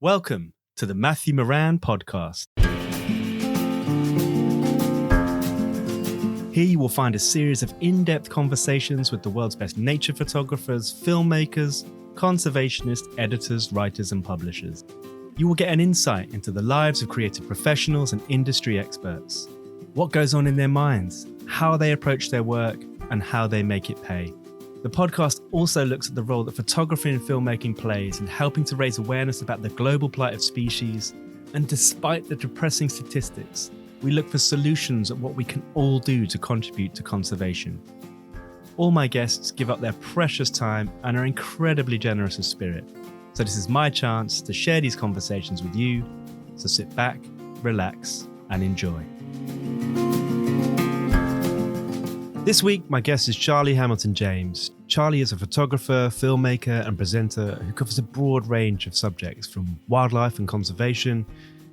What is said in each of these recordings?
Welcome to the Matthew Moran podcast. Here you will find a series of in-depth conversations with the world's best nature photographers, filmmakers, conservationists, editors, writers, and publishers. You will get an insight into the lives of creative professionals and industry experts, what goes on in their minds, how they approach their work, and how they make it pay. The podcast also looks at the role that photography and filmmaking plays in helping to raise awareness about the global plight of species. And despite the depressing statistics, we look for solutions at what we can all do to contribute to conservation. All my guests give up their precious time and are incredibly generous of spirit. So this is my chance to share these conversations with you. So sit back, relax, and enjoy. This week, my guest is Charlie Hamilton James. Charlie is a photographer, filmmaker, and presenter who covers a broad range of subjects from wildlife and conservation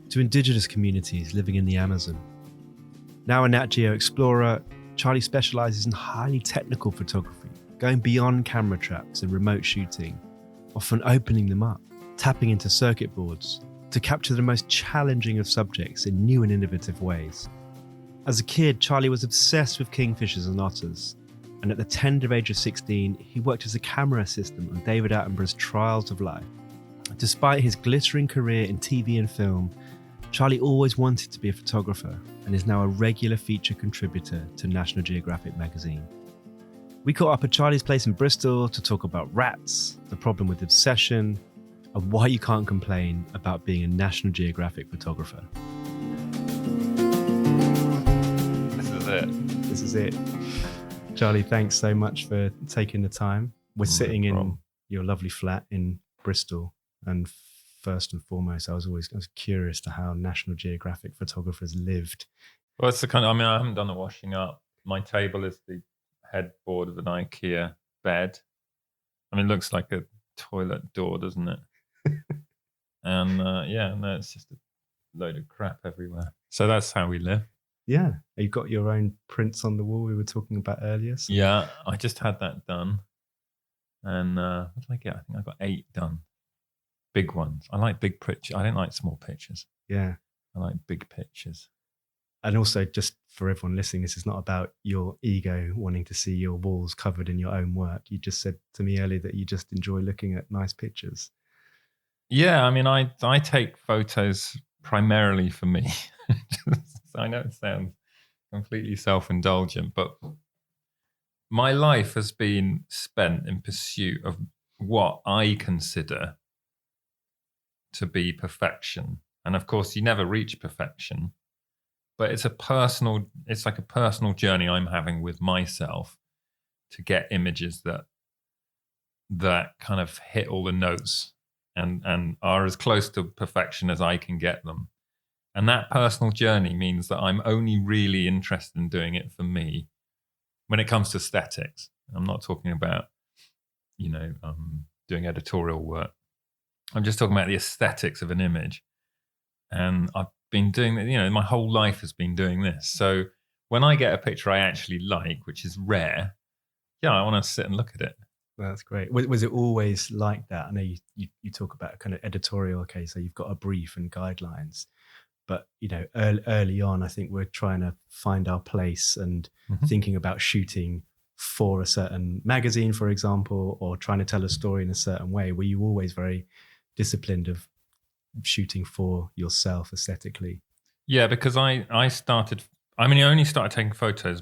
to indigenous communities living in the Amazon. Now a Nat Geo explorer, Charlie specialises in highly technical photography, going beyond camera traps and remote shooting, often opening them up, tapping into circuit boards to capture the most challenging of subjects in new and innovative ways. As a kid, Charlie was obsessed with kingfishers and otters, and at the tender age of 16, he worked as a camera assistant on David Attenborough's Trials of Life. Despite his glittering career in TV and film, Charlie always wanted to be a photographer and is now a regular feature contributor to National Geographic magazine. We caught up at Charlie's place in Bristol to talk about rats, the problem with obsession, and why you can't complain about being a National Geographic photographer. This is it. Charlie, thanks so much for taking the time. We're sitting in your lovely flat in Bristol, and first and foremost, I was curious to how National Geographic photographers lived. Well, it's the kind of, I haven't done the washing up. My table is the headboard of an IKEA bed. It looks like a toilet door, doesn't it? And it's just a load of crap everywhere. So that's how we live. Yeah, you've got your own prints on the wall we were talking about earlier. So. Yeah, I just had that done. And what did I get? I think I got 8 done. Big ones. I like big pictures. I don't like small pictures. Yeah. I like big pictures. And also, just for everyone listening, this is not about your ego wanting to see your walls covered in your own work. You just said to me earlier that you just enjoy looking at nice pictures. Yeah, I take photos primarily for me. I know it sounds completely self-indulgent, but my life has been spent in pursuit of what I consider to be perfection. And of course, you never reach perfection, but it's like a personal journey I'm having with myself to get images that kind of hit all the notes and are as close to perfection as I can get them. And that personal journey means that I'm only really interested in doing it for me when it comes to aesthetics. I'm not talking about, doing editorial work. I'm just talking about the aesthetics of an image. And I've been doing that, my whole life has been doing this. So when I get a picture I actually like, which is rare, I want to sit and look at it. That's great. Was it always like that? I know you talk about a kind of editorial, okay, so you've got a brief and guidelines. But, early on, I think we're trying to find our place and thinking about shooting for a certain magazine, for example, or trying to tell a story in a certain way. Were you always very disciplined of shooting for yourself aesthetically? Yeah, because I only started taking photos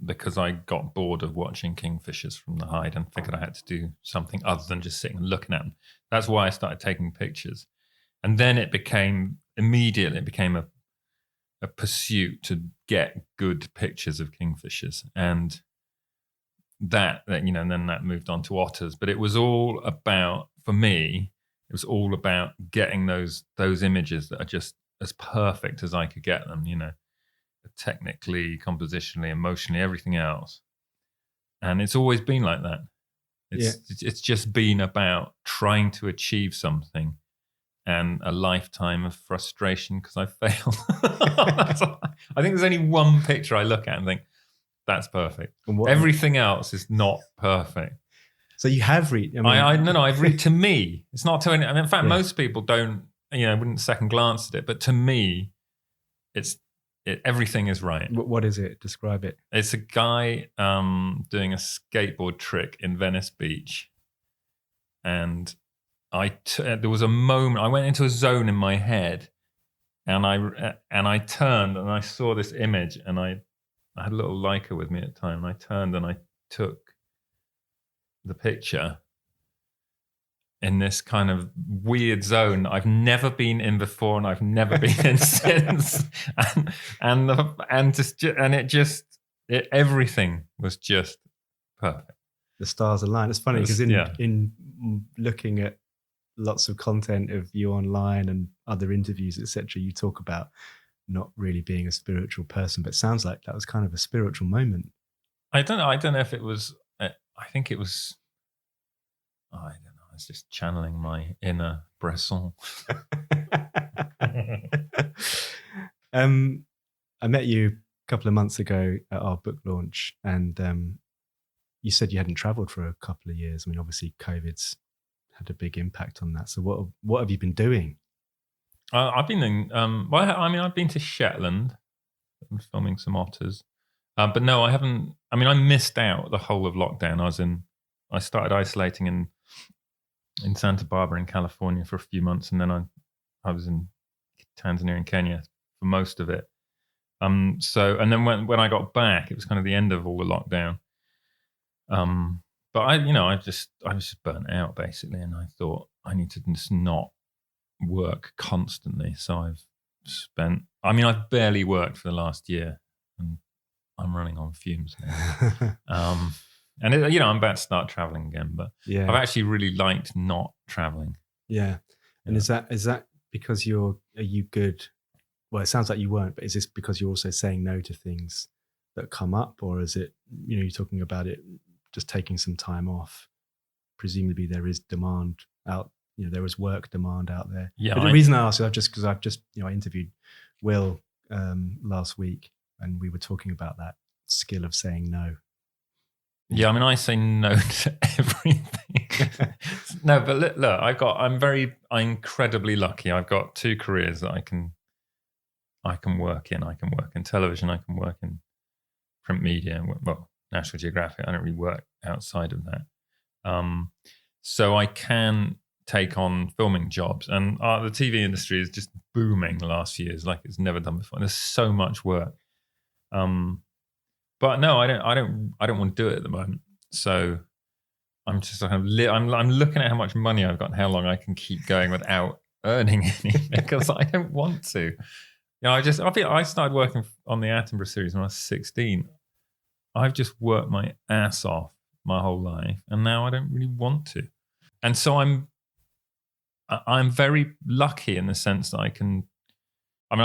because I got bored of watching kingfishers from the hide and figured I had to do something other than just sitting and looking at them. That's why I started taking pictures. And then it became a pursuit to get good pictures of kingfishers, and then that moved on to otters. But it was all about, for me, it was all about getting those images that are just as perfect as I could get them, technically, compositionally, emotionally, everything else. And it's always been like that. It's just been about trying to achieve something and a lifetime of frustration because I failed. I think there's only one picture I look at and think, that's perfect. Everything else is not perfect. So you have read. No, I've read to me. It's not to any. I mean, in fact, most people don't. Wouldn't second glance at it. But to me, everything is right. What is it? Describe it. It's a guy doing a skateboard trick in Venice Beach, and there was a moment I went into a zone in my head, and I turned and I saw this image, and I had a little Leica with me at the time, and I turned and I took the picture in this kind of weird zone I've never been in before, and I've never been in since, everything was just perfect. The stars aligned. It's funny because in looking at lots of content of you online and other interviews, etc., you talk about not really being a spiritual person, but it sounds like that was kind of a spiritual moment. I don't know if it was. I think it was. I don't know. I was just channeling my inner Bresson. I met you a couple of months ago at our book launch, and you said you hadn't travelled for a couple of years. I mean, obviously, COVID's had a big impact on that. So, what have you been doing? I've been in. I've been to Shetland. I'm filming some otters, but no, I haven't. I mean, I missed out the whole of lockdown. I started isolating in Santa Barbara in California for a few months, and then I was in Tanzania and Kenya for most of it. So, and then when I got back, it was kind of the end of all the lockdown. But I was just burnt out basically, and I thought I need to just not work constantly. So I've barely worked for the last year, and I'm running on fumes now. And I'm about to start traveling again, but I've actually really liked not traveling. Yeah. And is that because are you good? Well, it sounds like you weren't, but is this because you're also saying no to things that come up, or is it, you're talking about it just taking some time off? Presumably there is demand out, there is work demand out there. Yeah. But the reason I asked is because I've just I interviewed Will last week, and we were talking about that skill of saying no. Yeah, I mean, I say no to everything. No, but look, I'm incredibly lucky. I've got 2 careers that I can work in. I can work in television. I can work in print media. Well, National Geographic. I don't really work outside of that. So I can take on filming jobs, and the TV industry is just booming the last few years, like it's never done before. There's so much work. But no, I don't want to do it at the moment. So I'm just I'm looking at how much money I've got and how long I can keep going without earning any, because I don't want to. I started working on the Attenborough series when I was 16. I've just worked my ass off my whole life, and now I don't really want to. And so I'm very lucky in the sense that I've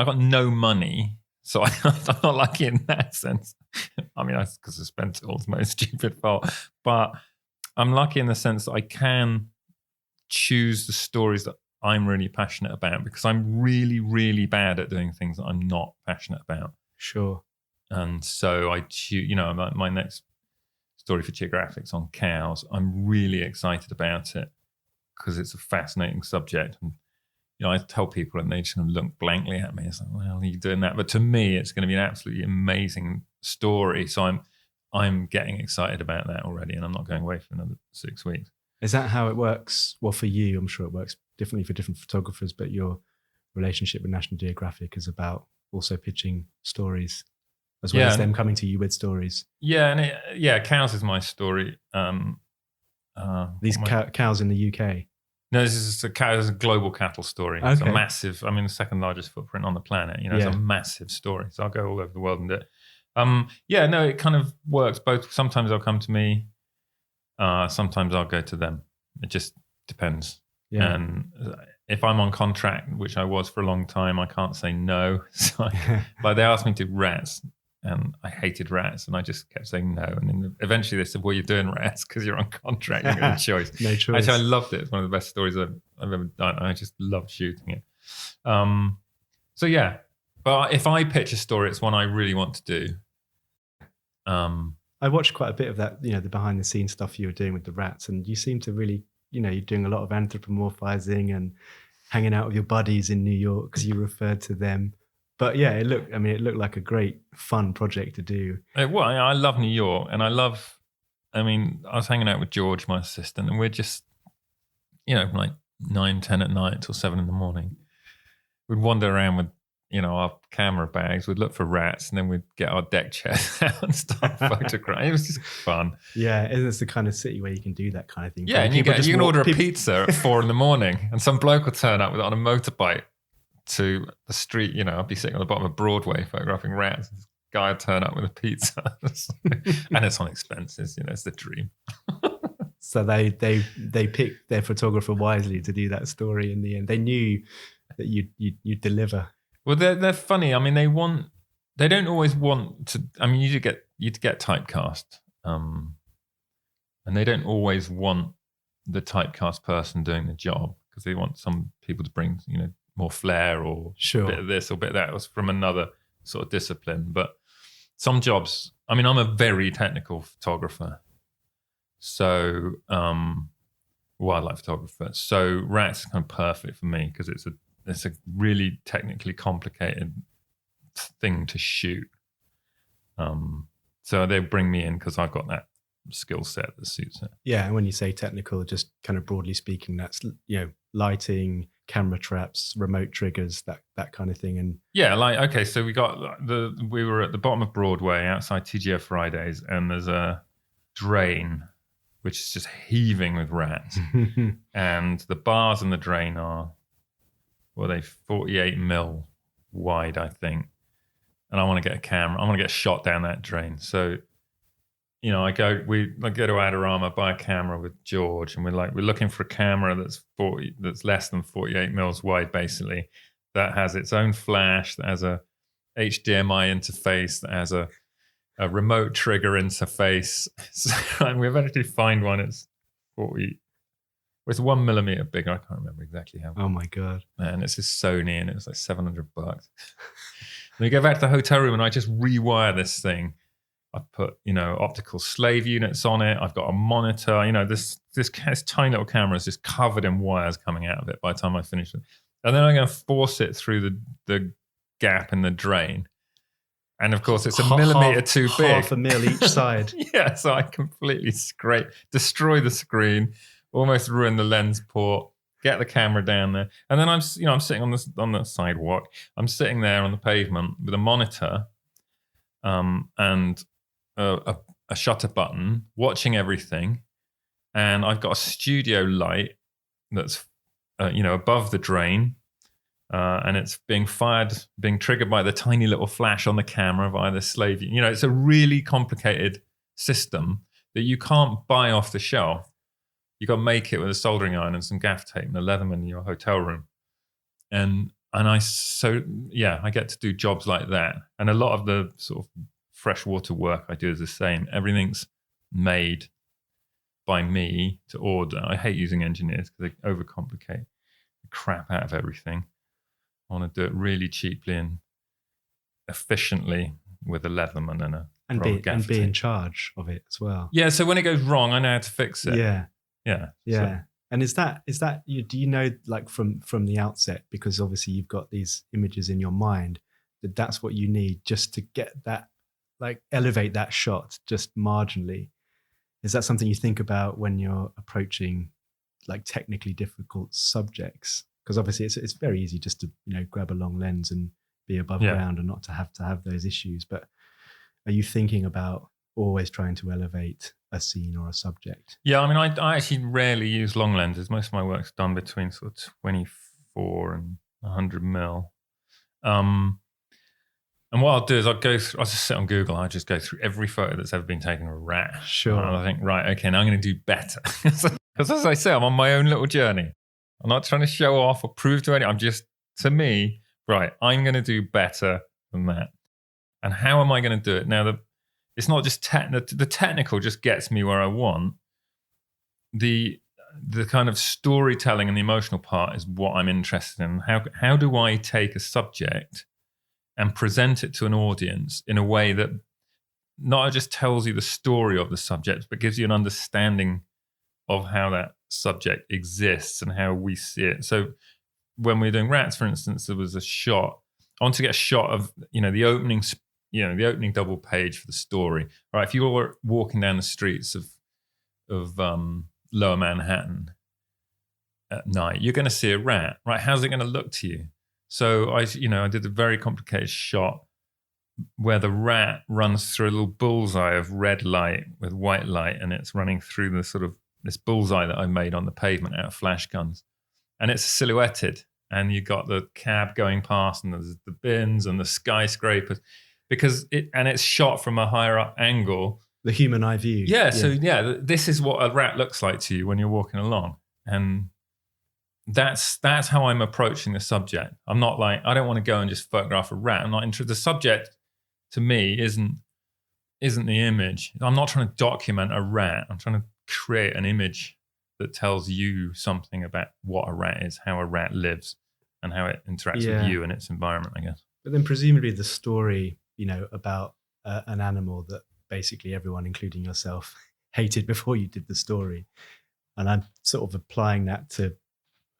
got no money. So I'm not lucky in that sense. I mean, that's because I spent it all to my stupid fault. But I'm lucky in the sense that I can choose the stories that I'm really passionate about, because I'm really, really bad at doing things that I'm not passionate about. Sure. And so I choose, my next story for Geographic's on cows. I'm really excited about it because it's a fascinating subject. And I tell people and they just look blankly at me. It's like, well, you're doing that. But to me, it's going to be an absolutely amazing story. So I'm getting excited about that already, and I'm not going away for another 6 weeks. Is that how it works? Well, for you, I'm sure it works differently for different photographers, but your relationship with National Geographic is about also pitching stories as well as them coming to you with stories. Yeah, and cows is my story. These cows in the UK. No, this is a global cattle story. Okay. It's a massive, the second largest footprint on the planet. It's a massive story. So I'll go all over the world and do it. It kind of works both. Sometimes they'll come to me. Sometimes I'll go to them. It just depends. Yeah. And if I'm on contract, which I was for a long time, I can't say no. So but they asked me to rats, and I hated rats, and I just kept saying no. And then eventually they said, well, you're doing rats because you're on contract. You've got a choice. No choice. Actually, I loved it. It's one of the best stories I've ever done. I just loved shooting it. But if I pitch a story, it's one I really want to do. I watched quite a bit of that, the behind the scenes stuff you were doing with the rats, and you seem to really, you're doing a lot of anthropomorphizing and hanging out with your buddies in New York because you referred to them. But yeah, it looked like a great fun project to do. Well, I love New York, and I was hanging out with George, my assistant, and we're just, like 9, 10 at night till 7 in the morning. We'd wander around with, our camera bags. We'd look for rats, and then we'd get our deck chairs out and start photographing. It was just fun. Yeah, it's the kind of city where you can do that kind of thing. Yeah, and you can order a pizza at 4 in the morning, and some bloke will turn up on a motorbike to the street. I'd be sitting on the bottom of Broadway photographing rats. This guy would turn up with a pizza, and it's on expenses. It's the dream. So they picked their photographer wisely to do that story in the end. They knew that you'd deliver. Well, they're funny. I mean, they don't always want to. I mean, you'd get typecast, and they don't always want the typecast person doing the job because they want some people to bring, more flair or a bit of this or a bit of that. It was from another sort of discipline. But some jobs. I mean, I'm a very technical photographer, so wildlife photographer. So rats is kind of perfect for me because it's a really technically complicated thing to shoot. So they bring me in because I've got that skill set that suits it. Yeah, and when you say technical, just kind of broadly speaking, that's lighting, camera traps, remote triggers, that kind of thing. And yeah, so we were at the bottom of Broadway outside TGF Fridays, and there's a drain which is just heaving with rats, and the bars in the drain are 48 mil wide, I think. And I want to get a camera. I want to get a shot down that drain. So, I go to Adorama, buy a camera with George, and we're looking for a camera that's less than 48 mils wide, basically, that has its own flash, that has a HDMI interface, that has a remote trigger interface. And we eventually find one. It's 40. It's 1 millimeter big. I can't remember exactly how. Oh my God. And it's this Sony, and it was like $700. And we go back to the hotel room, and I just rewire this thing. I put, optical slave units on it. I've got a monitor. This tiny little camera is just covered in wires coming out of it by the time I finish it. And then I'm going to force it through the gap in the drain. And of course, it's a millimeter too big. Half a mil each side. Yeah, so I completely destroy the screen, almost ruin the lens port, get the camera down there. And then I'm sitting on the sidewalk. I'm sitting there on the pavement with a monitor and a shutter button, watching everything. And I've got a studio light that's above the drain. And it's being triggered by the tiny little flash on the camera via the slave. It's a really complicated system that you can't buy off the shelf. You got to make it with a soldering iron and some gaff tape and a Leatherman in your hotel room. And I get to do jobs like that. And a lot of the sort of freshwater work I do is the same. Everything's made by me to order. I hate using engineers because they overcomplicate the crap out of everything. I want to do it really cheaply and efficiently with a Leatherman and be in charge of it as well. Yeah, so when it goes wrong, I know how to fix it. Yeah. So. And is that do you know, like from the outset, because obviously you've got these images in your mind, that's what you need just to get that, like elevate that shot just marginally? Is that something you think about when you're approaching like technically difficult subjects? Because obviously it's very easy just to grab a long lens and be above ground and not to have those issues. But are you thinking about always trying to elevate a scene or a subject? Yeah, I mean, I actually rarely use long lenses. Most of my work's done between sort of 24 and 100 mil. And what I'll do is I'll just sit on Google. I just go through every photo that's ever been taken of a rat. Sure. And I think, right, okay, now I'm going to do better. Because as I say, I'm on my own little journey. I'm not trying to show off or prove to anyone. I'm just, to me, right, I'm going to do better than that. And how am I going to do it? Now, it's not just the technical just gets me where I want. The kind of storytelling and the emotional part is what I'm interested in. How do I take a subject and present it to an audience in a way that not just tells you the story of the subject, but gives you an understanding of how that subject exists and how we see it. So when we were doing rats, for instance, there was a shot. I want to get a shot of, the opening, the opening double page for the story. All right, if you were walking down the streets of Lower Manhattan at night, you're going to see a rat, right? How's it going to look to you? So I did a very complicated shot where the rat runs through a little bullseye of red light with white light, and it's running through the sort of this bullseye that I made on the pavement out of flash guns. And it's silhouetted, and you got the cab going past, and there's the bins and the skyscrapers, it's shot from a higher up angle. The human eye view. Yeah. So this is what a rat looks like to you when you're walking along. And that's how I'm approaching the subject. I'm not like, I don't want to go and just photograph a rat. I'm not interested. The subject to me isn't the image. I'm not trying to document a rat. I'm trying to create an image that tells you something about what a rat is, how a rat lives, and how it interacts with you and its environment, I guess. But then presumably the story, about an animal that basically everyone, including yourself, hated before you did the story. And I'm sort of applying that to,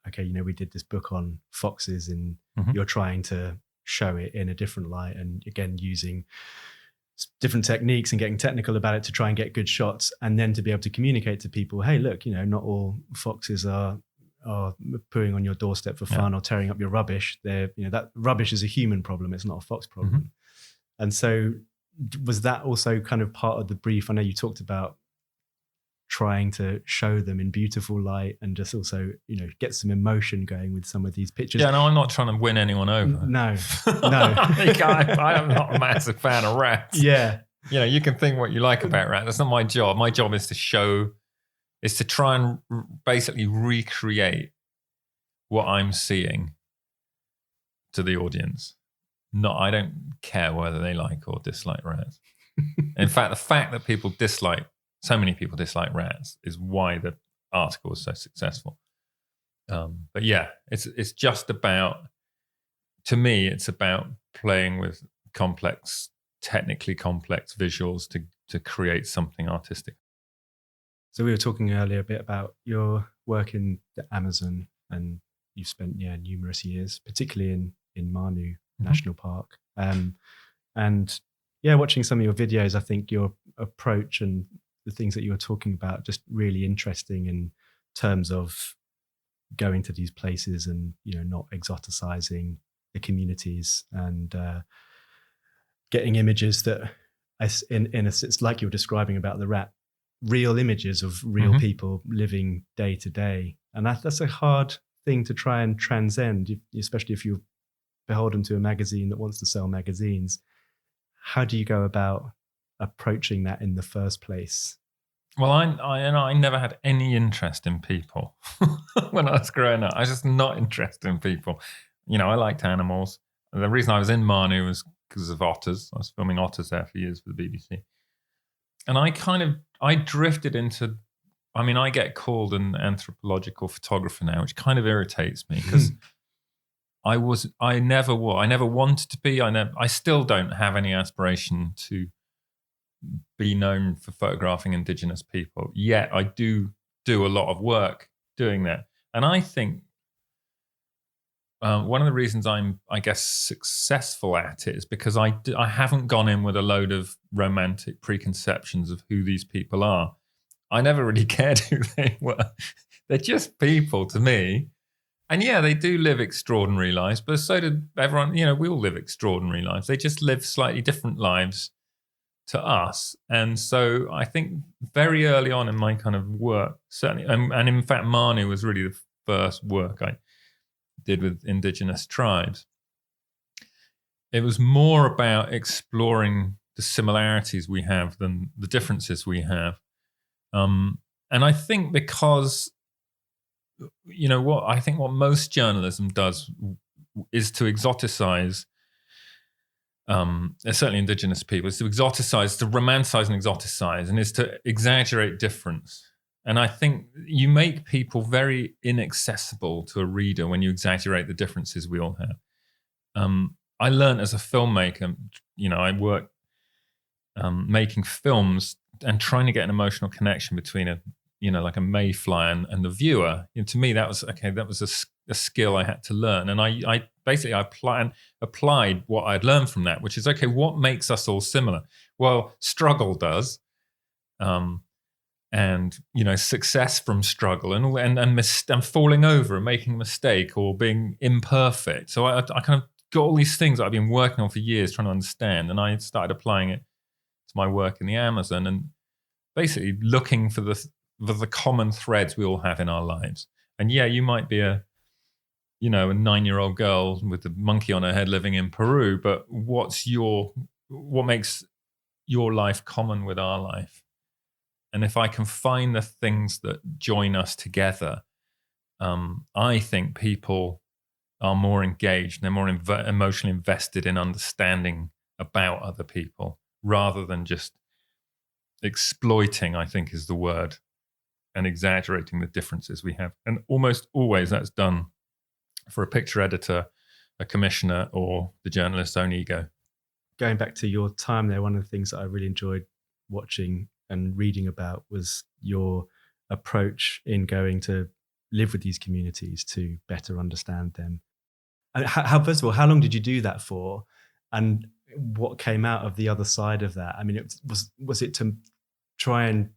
okay, we did this book on foxes, and you're trying to show it in a different light, and again, using different techniques and getting technical about it to try and get good shots, and then to be able to communicate to people, hey, look, not all foxes are pooing on your doorstep for fun or tearing up your rubbish. They're, that rubbish is a human problem. It's not a fox problem. And so was that also kind of part of the brief? I know you talked about trying to show them in beautiful light and just also, get some emotion going with some of these pictures. Yeah, no, I'm not trying to win anyone over. No. I am not a massive fan of rats. Yeah. You can think what you like about rats. That's not my job. My job is to try and basically recreate what I'm seeing to the audience. I don't care whether they like or dislike rats. In fact, the fact that so many people dislike rats is why the article is so successful. But yeah, it's just about, to me, it's about playing with technically complex visuals to create something artistic. So we were talking earlier a bit about your work in the Amazon, and you've spent numerous years, particularly in Manu National Park. And watching some of your videos, I think your approach and the things that you were talking about just really interesting in terms of going to these places and not exoticizing the communities, and getting images that, in a sense, like you were describing about the rat, real images of real people living day to day. And that's a hard thing to try and transcend, especially if you're beholden to a magazine that wants to sell magazines. How do you go about approaching that in the first place? Well, I never had any interest in people when I was growing up. I was just not interested in people. I liked animals. The reason I was in Manu was because of otters. I was filming otters there for years for the BBC. And I drifted into, I get called an anthropological photographer now, which kind of irritates me because I never wanted to be. I still don't have any aspiration to be known for photographing Indigenous people. Yet I do a lot of work doing that. And I think one of the reasons I'm, I guess, successful at it is because I haven't gone in with a load of romantic preconceptions of who these people are. I never really cared who they were. They're just people to me. And yeah, they do live extraordinary lives, but so did everyone. We all live extraordinary lives. They just live slightly different lives to us. And so I think very early on in my kind of work, certainly, and in fact, Manu was really the first work I did with Indigenous tribes. It was more about exploring the similarities we have than the differences we have. And I think because, what most journalism does is to exoticize, certainly Indigenous people, is to exoticize, to romanticize and exoticize, and is to exaggerate difference. And I think you make people very inaccessible to a reader when you exaggerate the differences we all have. I learned as a filmmaker, I worked making films and trying to get an emotional connection between like a mayfly and the viewer. To me, that was a skill I had to learn. And I basically applied what I'd learned from that, which is, okay, what makes us all similar? Well, struggle does. And success from struggle and falling over and making a mistake or being imperfect. So I kind of got all these things that I've been working on for years trying to understand, and I started applying it to my work in the Amazon and basically looking for the common threads we all have in our lives. And yeah, you might be a 9-year-old girl with a monkey on her head living in Peru, but what makes your life common with our life? And if I can find the things that join us together, I think people are more engaged. They're more emotionally invested in understanding about other people rather than just exploiting, I think is the word, and exaggerating the differences we have. And almost always that's done for a picture editor, a commissioner, or the journalist's own ego. Going back to your time there, one of the things that I really enjoyed watching and reading about was your approach in going to live with these communities to better understand them. And first of all, how long did you do that for? And what came out of the other side of that? I mean, was it to try and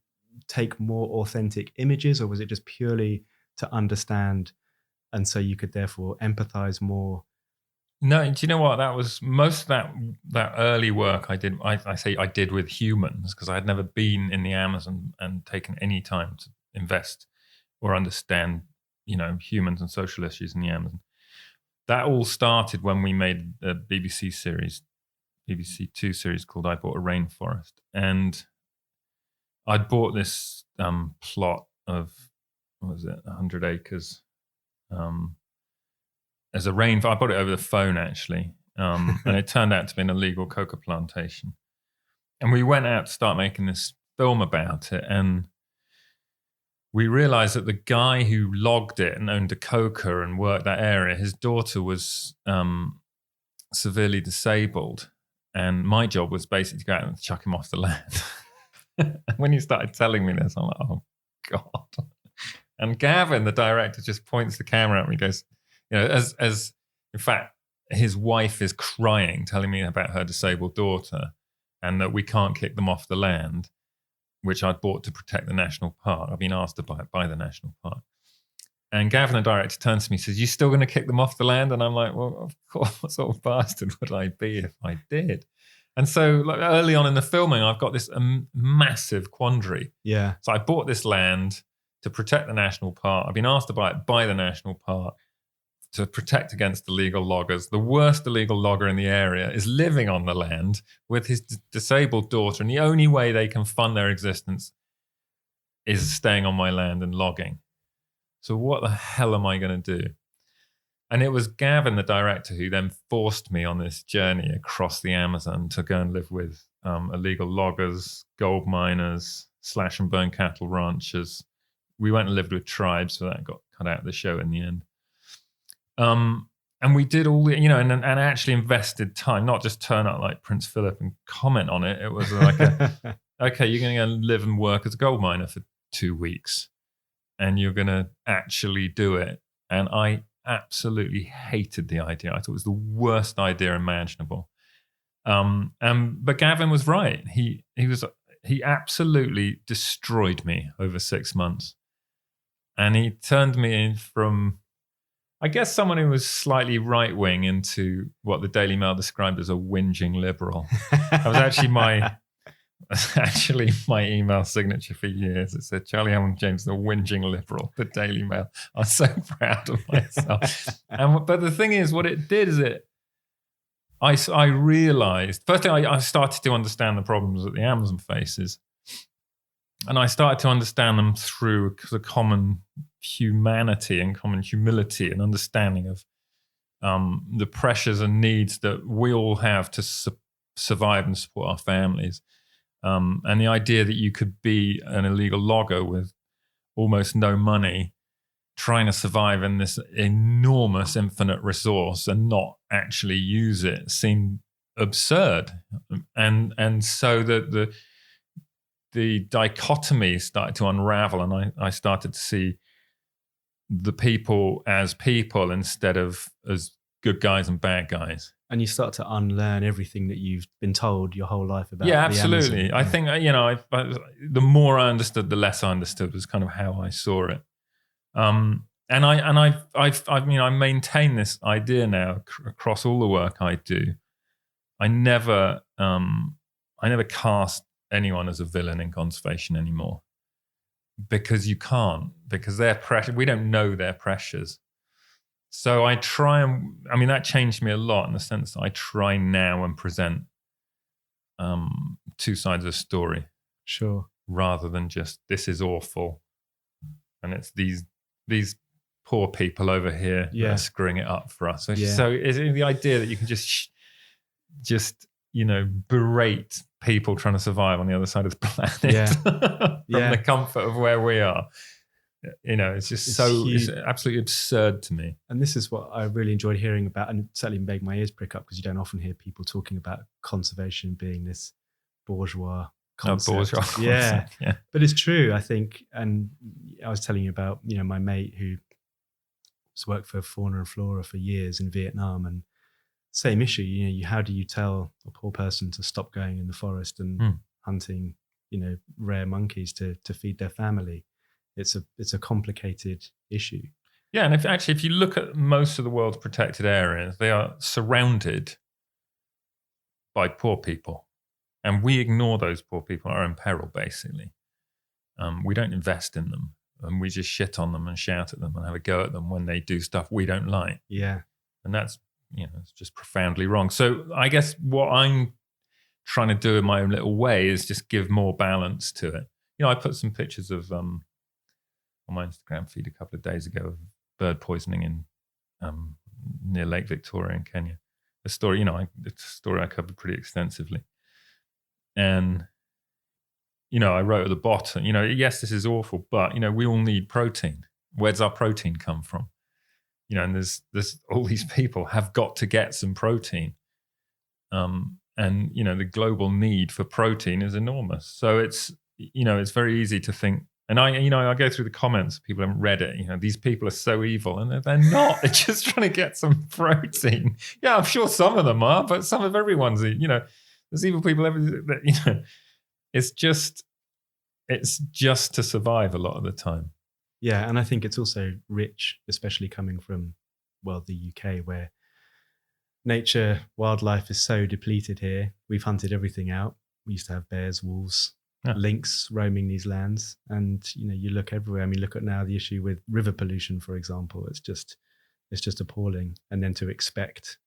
take more authentic images, or was it just purely to understand and so you could therefore empathize more? No, do you know what? That was most of that early work I did. I say I did with humans because I had never been in the Amazon and taken any time to invest or understand, humans and social issues in the Amazon. That all started when we made a BBC Two series called "I Bought a Rainforest," and I'd bought this plot of 100 acres. As a I bought it over the phone actually, and it turned out to be an illegal coca plantation. And we went out to start making this film about it, and we realized that the guy who logged it and owned a coca and worked that area, his daughter was severely disabled, and my job was basically to go out and chuck him off the land. When he started telling me this, I'm like, oh God. And Gavin, the director, just points the camera at me and goes, as in fact, his wife is crying, telling me about her disabled daughter and that we can't kick them off the land, which I'd bought to protect the national park. I've been asked to buy it by the national park. And Gavin, the director, turns to me and says, "You still going to kick them off the land?" And I'm like, well, of course, what sort of bastard would I be if I did? And so early on in the filming, I've got this massive quandary. Yeah. So I bought this land to protect the national park. I've been asked to buy it by the national park to protect against illegal loggers. The worst illegal logger in the area is living on the land with his disabled daughter, and the only way they can fund their existence is staying on my land and logging. So what the hell am I going to do? And it was Gavin, the director, who then forced me on this journey across the Amazon to go and live with illegal loggers, gold miners, slash and burn cattle ranchers. We went and lived with tribes, so that got cut out of the show in the end. And we did all the, and actually invested time, not just turn up like Prince Philip and comment on it. It was like, okay, you're going to go and live and work as a gold miner for 2 weeks and you're going to actually do it. And I absolutely hated the idea. I thought it was the worst idea imaginable. But Gavin was right. He absolutely destroyed me over 6 months. And he turned me in from, I guess, someone who was slightly right-wing into what the Daily Mail described as a whinging liberal. That was actually my email signature for years. It said, Charlie Hamilton James, the whinging liberal, the Daily Mail. I'm so proud of myself. But the thing is, what it did is I realized, firstly, I started to understand the problems that the Amazon faces. And I started to understand them through the common humanity and common humility and understanding of the pressures and needs that we all have to survive and support our families. And the idea that you could be an illegal logger with almost no money, trying to survive in this enormous infinite resource and not actually use it seemed absurd, and so the dichotomy started to unravel, and I started to see the people as people instead of as good guys and bad guys. And you start to unlearn everything that you've been told your whole life about. Yeah, the absolutely. Amazon. I think the more I understood, the less I understood was kind of how I saw it. And I maintain this idea now across all the work I do. I never cast anyone as a villain in conservation anymore, because you can't, because their pressure, we don't know their pressures. So I try that changed me a lot in the sense that I try now and present two sides of a story. Sure. Rather than just, this is awful, and it's these poor people over here that are screwing it up for us. So it's the idea that you can just berate people trying to survive on the other side of the planet from the comfort of where we are. It's just it's absolutely absurd to me. And this is what I really enjoyed hearing about, and certainly made my ears prick up, because you don't often hear people talking about conservation being this bourgeois concept. Yeah. But it's true, I think. And I was telling you about, my mate who has worked for Fauna and Flora for years in Vietnam, and same issue. How do you tell a poor person to stop going in the forest and hunting, rare monkeys to feed their family? It's a complicated issue. Yeah, and if you look at most of the world's protected areas, they are surrounded by poor people, and we ignore those poor people, are in peril, basically. We don't invest in them, and we just shit on them and shout at them and have a go at them when they do stuff we don't like. Yeah, and that's it's just profoundly wrong. So I guess what I'm trying to do in my own little way is just give more balance to it. I put some pictures of on my Instagram feed a couple of days ago of bird poisoning in near Lake Victoria in Kenya. A story, it's a story I covered pretty extensively. And, I wrote at the bottom, yes, this is awful, but, we all need protein. Where does our protein come from? And there's all these people have got to get some protein. And, the global need for protein is enormous. So it's very easy to think. And I go through the comments, people haven't read it. These people are so evil, and they're not. They're just trying to get some protein. Yeah, I'm sure some of them are, but some of everyone's. There's evil people. It's just to survive a lot of the time. Yeah, and I think it's also rich, especially coming from, the UK, where nature, wildlife is so depleted here. We've hunted everything out. We used to have bears, wolves, lynx roaming these lands, and you look everywhere. I mean, look at now the issue with river pollution, for example. It's just appalling. And then to expect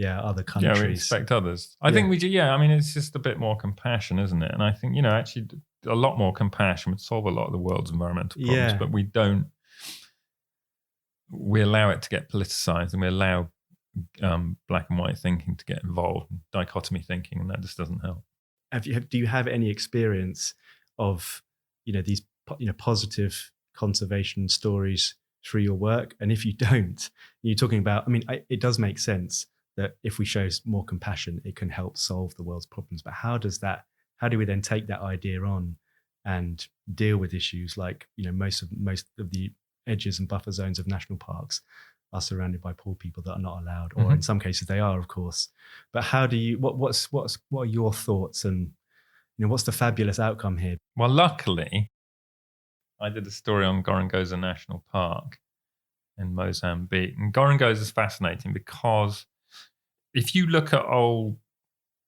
other countries, we expect others. I think we do. It's just a bit more compassion, isn't it? And I think actually a lot more compassion would solve a lot of the world's environmental problems, but we don't. We allow it to get politicized, and we allow black and white thinking to get involved, and dichotomy thinking, and that just doesn't help. Do you have any experience of these positive conservation stories through your work? And if you don't, you're talking about, it does make sense that if we show more compassion, it can help solve the world's problems. But how do we then take that idea on and deal with issues like most of the edges and buffer zones of national parks are surrounded by poor people that are not allowed, or in some cases they are, of course. But how do you? What are your thoughts, and what's the fabulous outcome here? Well, luckily, I did a story on Gorongosa National Park in Mozambique, and Gorongosa is fascinating because if you look at old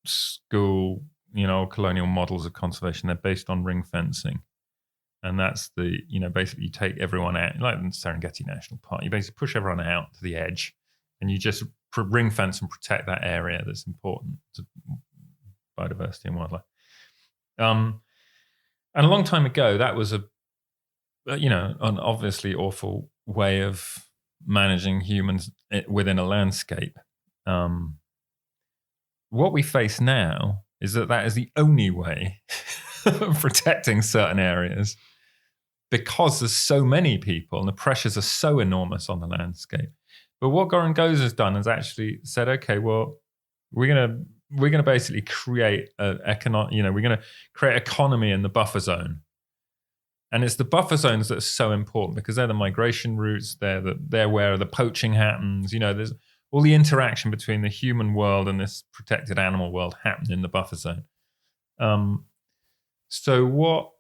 school, colonial models of conservation, they're based on ring fencing. And that's basically you take everyone out, like in Serengeti National Park, you basically push everyone out to the edge and you just ring fence and protect that area that's important to biodiversity and wildlife. And a long time ago, that was an obviously awful way of managing humans within a landscape. What we face now is that is the only way of protecting certain areas, because there's so many people and the pressures are so enormous on the landscape. But what Gorongosa has done is actually said, okay, well, we're going to we're going to basically create we're going to create economy in the buffer zone. And it's the buffer zones that are so important because they're the migration routes. They're where the poaching happens. There's all the interaction between the human world and this protected animal world happen in the buffer zone. So what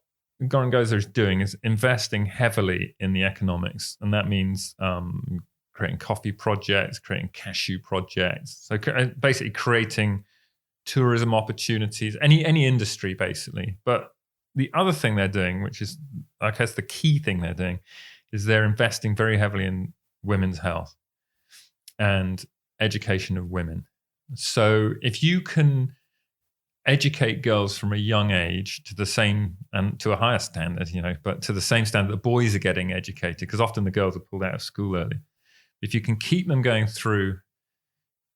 Gorongosa is doing is investing heavily in the economics, and that means creating coffee projects, creating cashew projects. So basically creating tourism opportunities, any industry basically. But the other thing they're doing, which is I guess the key thing they're doing, is they're investing very heavily in women's health and education of women. So if you can educate girls from a young age to the same and to a higher standard, but to the same standard that boys are getting educated, because often the girls are pulled out of school early. If you can keep them going through,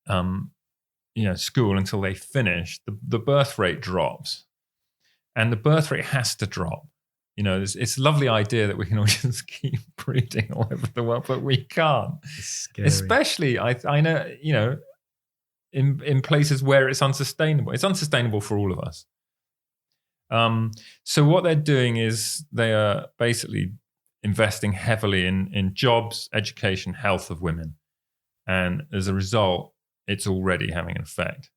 school until they finish, the birth rate drops, and the birth rate has to drop. It's a lovely idea that we can all just keep breeding all over the world, but we can't. It's scary. Especially, I know, in places where it's unsustainable. It's unsustainable for all of us. So what they're doing is they are basically investing heavily in jobs, education, health of women. And as a result, it's already having an effect.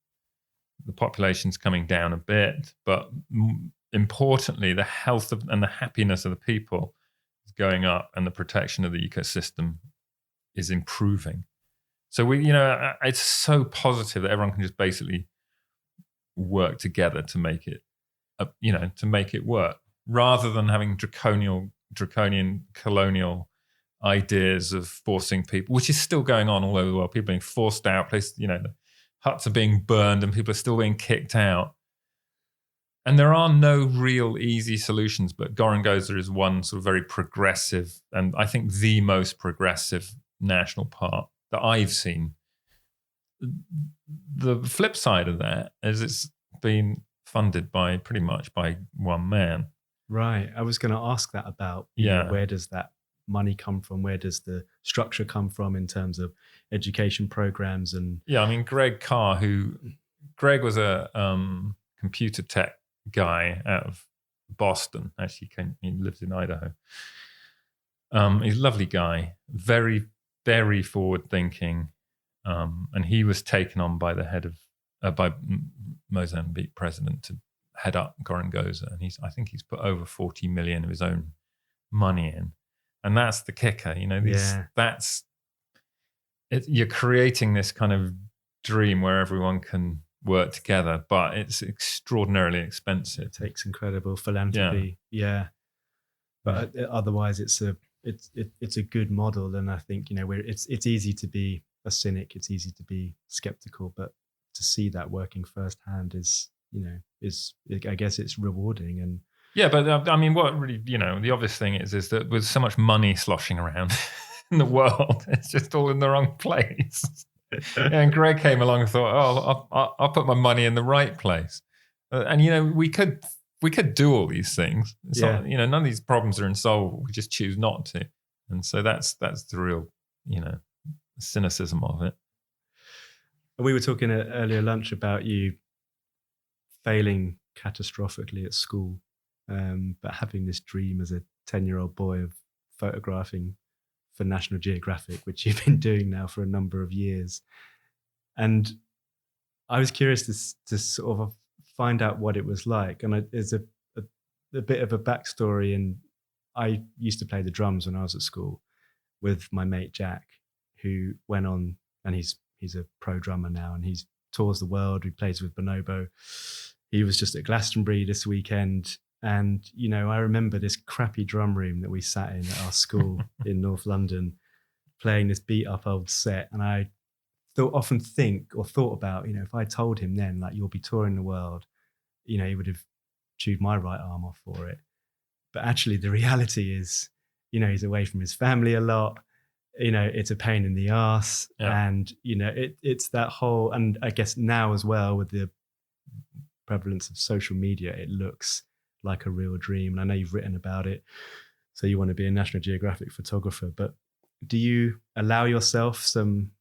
The population's coming down a bit, but importantly, the health and the happiness of the people is going up, and the protection of the ecosystem is improving. So it's so positive that everyone can just basically work together to make it, work, rather than having draconian colonial ideas of forcing people, which is still going on all over the world. People being forced out, places, the huts are being burned, and people are still being kicked out. And there are no real easy solutions, but Gorongosa is one sort of very progressive, and I think the most progressive national park that I've seen. The flip side of that is it's been funded pretty much by one man. Right. I was going to ask that about, where does that money come from? Where does the structure come from in terms of education programs? And Greg Carr, Greg was a computer tech guy out of Boston. Actually, he lives in Idaho. He's a lovely guy, very, very forward thinking, and he was taken on by the head of by Mozambique president to head up Gorongosa, and I think he's put over 40 million of his own money in, and that's the kicker. That's it. You're creating this kind of dream where everyone can work together, but it's extraordinarily expensive. It takes incredible philanthropy. Yeah. But otherwise it's a good model. And I think, it's easy to be a cynic, it's easy to be skeptical, but to see that working firsthand is I guess it's rewarding. And but what really, the obvious thing is that with so much money sloshing around in the world, it's just all in the wrong place. And Greg came along and thought, I'll put my money in the right place. And we could do all these things. It's not, none of these problems are unsolvable. We just choose not to. And so that's the real, cynicism of it. We were talking at earlier lunch about you failing catastrophically at school, but having this dream as a 10-year-old boy of photographing for National Geographic, which you've been doing now for a number of years. And I was curious to sort of find out what it was like. And there's a bit of a backstory. And I used to play the drums when I was at school with my mate Jack, who went on, and he's a pro drummer now, and he's tours the world. He plays with Bonobo. He was just at Glastonbury this weekend. And, I remember this crappy drum room that we sat in at our school in North London, playing this beat up old set. And I often thought about, if I told him then, like, you'll be touring the world, he would have chewed my right arm off for it. But actually the reality is, he's away from his family a lot. It's a pain in the ass. Yeah. And, it's that whole, and I guess now as well with the prevalence of social media, it looks like a real dream. And I know you've written about it, so you want to be a National Geographic photographer, but do you allow yourself some,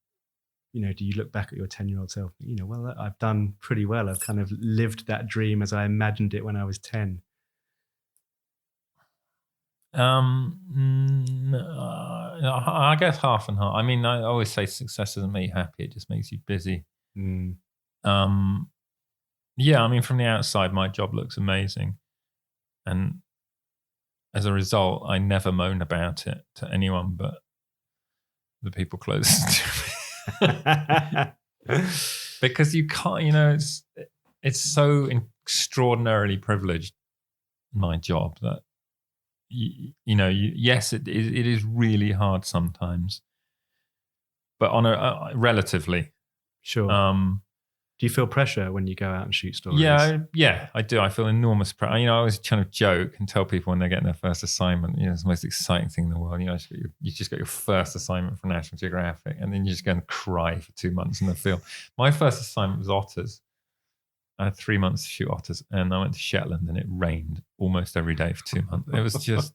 do you look back at your 10-year-old self, well, I've done pretty well. I've kind of lived that dream as I imagined it when I was 10. I guess half and half. I mean, I always say success doesn't make you happy; it just makes you busy. Yeah, I mean, from the outside, my job looks amazing, and as a result, I never moan about it to anyone but the people closest to me. Because you can't, it's so extraordinarily privileged, my job, that yes, it is really hard sometimes, but on a relatively. Sure. Do you feel pressure when you go out and shoot stories? Yeah, I do. I feel enormous pressure. I always kind of joke and tell people when they're getting their first assignment, it's the most exciting thing in the world. You just got your first assignment from National Geographic, and then you just go and cry for 2 months in the field. My first assignment was otters. I had 3 months to shoot otters, and I went to Shetland, and it rained almost every day for 2 months. It was just,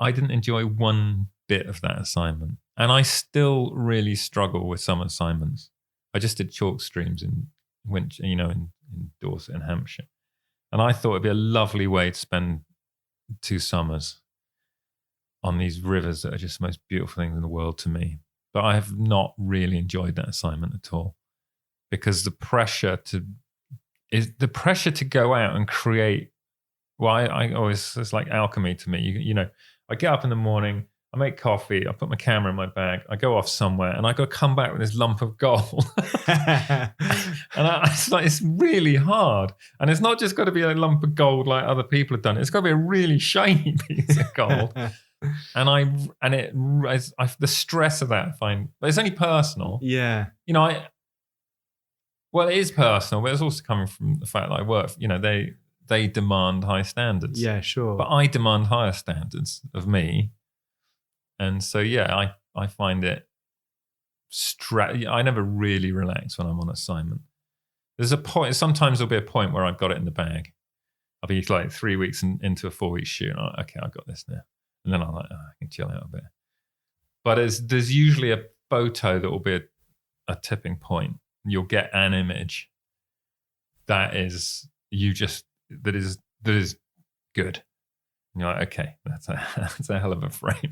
I didn't enjoy one bit of that assignment, and I still really struggle with some assignments. I just did chalk streams in Dorset and Hampshire, and I thought it'd be a lovely way to spend 2 summers on these rivers that are just the most beautiful things in the world to me. But I have not really enjoyed that assignment at all, because the pressure to go out and create. Well, I always, it's like alchemy to me. I get up in the morning, I make coffee, I put my camera in my bag, I go off somewhere, and I got to come back with this lump of gold. And it's really hard. And it's not just got to be a lump of gold like other people have done. It's got to be a really shiny piece of gold. The stress of that, I find, but it's only personal. Yeah. Well, it is personal, but it's also coming from the fact that I work. They demand high standards. Yeah, sure. But I demand higher standards of me. And so, yeah, I find it I never really relax when I'm on assignment. There's a point, sometimes there'll be a point where I've got it in the bag. I'll be like 3 weeks into a 4-week shoot. And I'm like, okay, I've got this now. And then I'm like, I can chill out a bit. But there's usually a photo that will be a tipping point. You'll get an image that is good. And you're like, okay, that's a hell of a frame.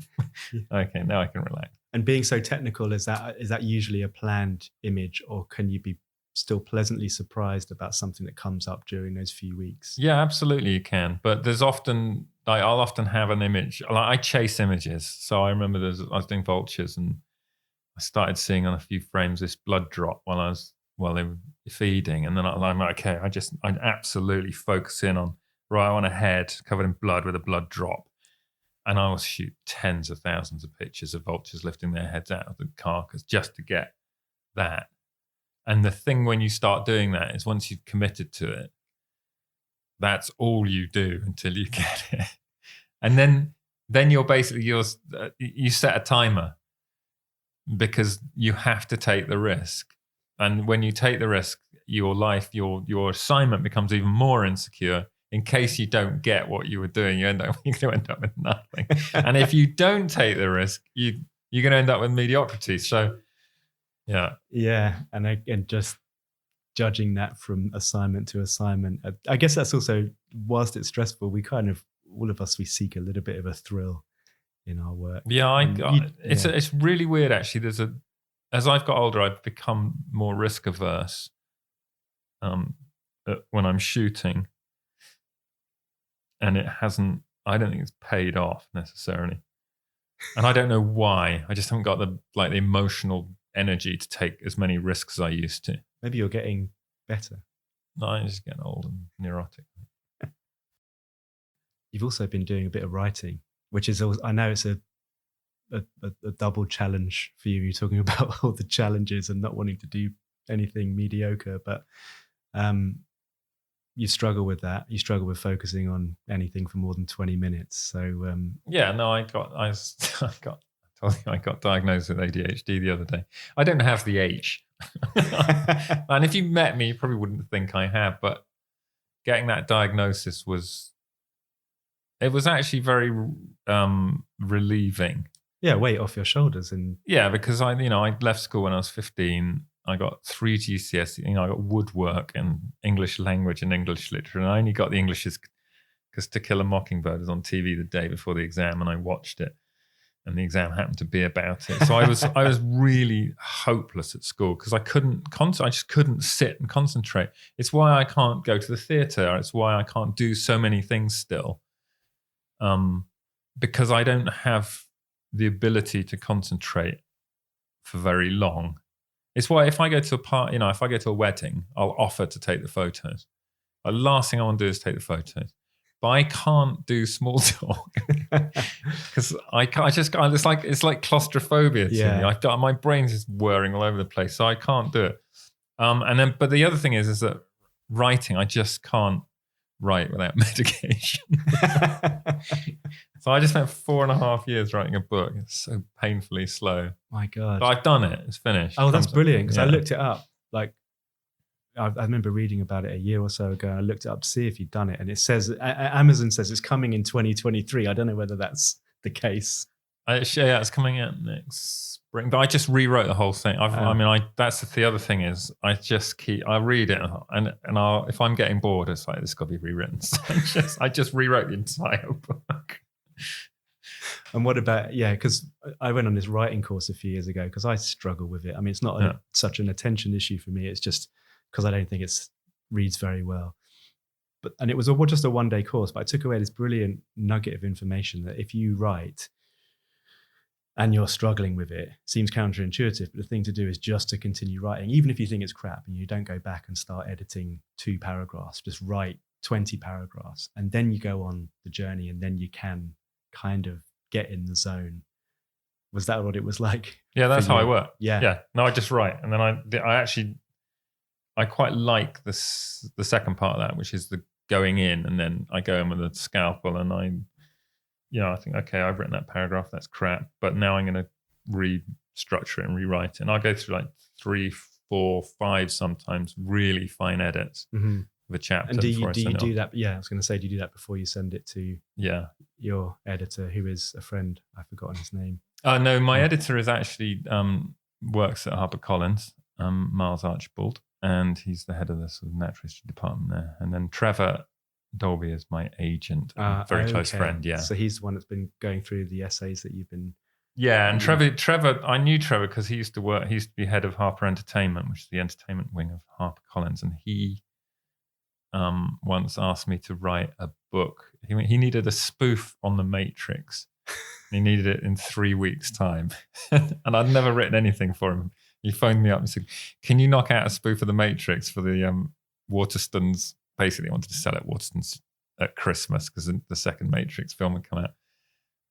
Okay, now I can relax. And being so technical, is that usually a planned image, or can you be still pleasantly surprised about something that comes up during those few weeks? Yeah, absolutely you can. But there's often, I'll often have an image. I chase images. So I remember I was doing vultures, and I started seeing on a few frames this blood drop while they were feeding. And then I'm like, okay, I absolutely focus in on, right, I want a head covered in blood with a blood drop. And I will shoot tens of thousands of pictures of vultures lifting their heads out of the carcass just to get that. And the thing when you start doing that is, once you've committed to it, that's all you do until you get it. And then you set a timer, because you have to take the risk. And when you take the risk, your assignment becomes even more insecure. In case you don't get what you were doing, you're going to end up with nothing. And if you don't take the risk, you're going to end up with mediocrity. So, yeah. Yeah. And just judging that from assignment to assignment, I guess that's also, whilst it's stressful, we kind of, all of us, we seek a little bit of a thrill in our work. Yeah, it's really weird, actually. As I've got older, I've become more risk averse when I'm shooting. And I don't think it's paid off necessarily. And I don't know why. I just haven't got the emotional energy to take as many risks as I used to. Maybe you're getting better. No, I'm just getting old and neurotic. You've also been doing a bit of writing, which is, I know it's a double challenge for you. You're talking about all the challenges and not wanting to do anything mediocre, but you struggle with that. You struggle with focusing on anything for more than 20 minutes. So I got diagnosed with ADHD the other day. I don't have the H. And if you met me, you probably wouldn't think I have, but getting that diagnosis was actually very relieving, Yeah, weight off your shoulders. And Yeah, because I left school when I was 15. I got 3 GCSE. I got woodwork and English language and English literature, and I only got the Englishes because To Kill a Mockingbird was on TV the day before the exam, and I watched it, and the exam happened to be about it. So I was really hopeless at school because I just couldn't sit and concentrate. It's why I can't go to the theatre. It's why I can't do so many things still, because I don't have the ability to concentrate for very long. It's why if I go to a party, if I go to a wedding, I'll offer to take the photos. The last thing I want to do is take the photos. But I can't do small talk because it's like claustrophobia to me. My brain's just whirring all over the place, so I can't do it. But the other thing is that writing, I just can't write without medication. So I just spent 4.5 years writing a book. It's so painfully slow. My God. But I've done it. It's finished. Oh, that's brilliant. Because I looked it up. Like, I remember reading about it a year or so ago. I looked it up to see if you'd done it. And it says, Amazon says it's coming in 2023. I don't know whether that's the case. It's coming out next spring. But I just rewrote the whole thing. That's the other thing is I read it and if I'm getting bored, it's like, this got to be rewritten. So I just rewrote the entire book. And what about, because I went on this writing course a few years ago because I struggle with it. I mean, it's not such an attention issue for me. It's just because I don't think it reads very well. And it was just a one-day course, but I took away this brilliant nugget of information that if you write and you're struggling with it, seems counterintuitive, but the thing to do is just to continue writing, even if you think it's crap and you don't go back and start editing 2 paragraphs, just write 20 paragraphs. And then you go on the journey and then you can kind of get in the zone. Was that what it was like? Yeah, that's how I work. Yeah. No, I just write. And then I quite like the second part of that, which is the going in, and then I go in with a scalpel and I think, okay, I've written that paragraph, that's crap, but now I'm going to restructure it and rewrite it. And I go through like 3, 4, 5 sometimes really fine edits of a chapter. And do you do that? Yeah, I was going to say, do you do that before you send it to your editor, who is a friend? I've forgotten his name. No, my editor is actually works at HarperCollins, Miles Archibald, and he's the head of the sort of natural history department there. And then Trevor Dolby is my agent, very close friend. Yeah, so he's the one that's been going through the essays that you've been. Yeah, and Trevor, I knew Trevor because he used to be head of Harper Entertainment, which is the entertainment wing of HarperCollins, and he once asked me to write a book. He needed a spoof on The Matrix. He needed it in 3 weeks' time, and I'd never written anything for him. He phoned me up and said, "Can you knock out a spoof of The Matrix for the Waterstones?" Basically, I wanted to sell at Waterstones at Christmas because the second Matrix film had come out.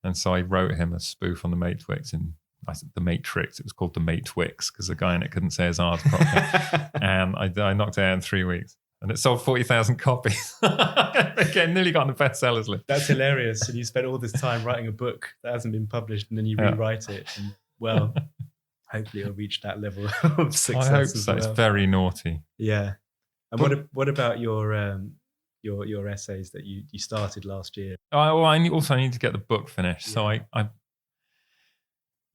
And so I wrote him a spoof on The Matrix. And I said The Matrix. It was called The Matewix because the guy in it couldn't say his R's properly. And I knocked it out in 3 weeks. And it sold 40,000 copies. Again, nearly got on the bestsellers list. That's hilarious. And you spent all this time writing a book that hasn't been published, and then you rewrite it. And, well, hopefully it'll reach that level of success. I hope so. Well. It's very naughty. Yeah. And what about your essays that you started last year? I also need to get the book finished. Yeah. So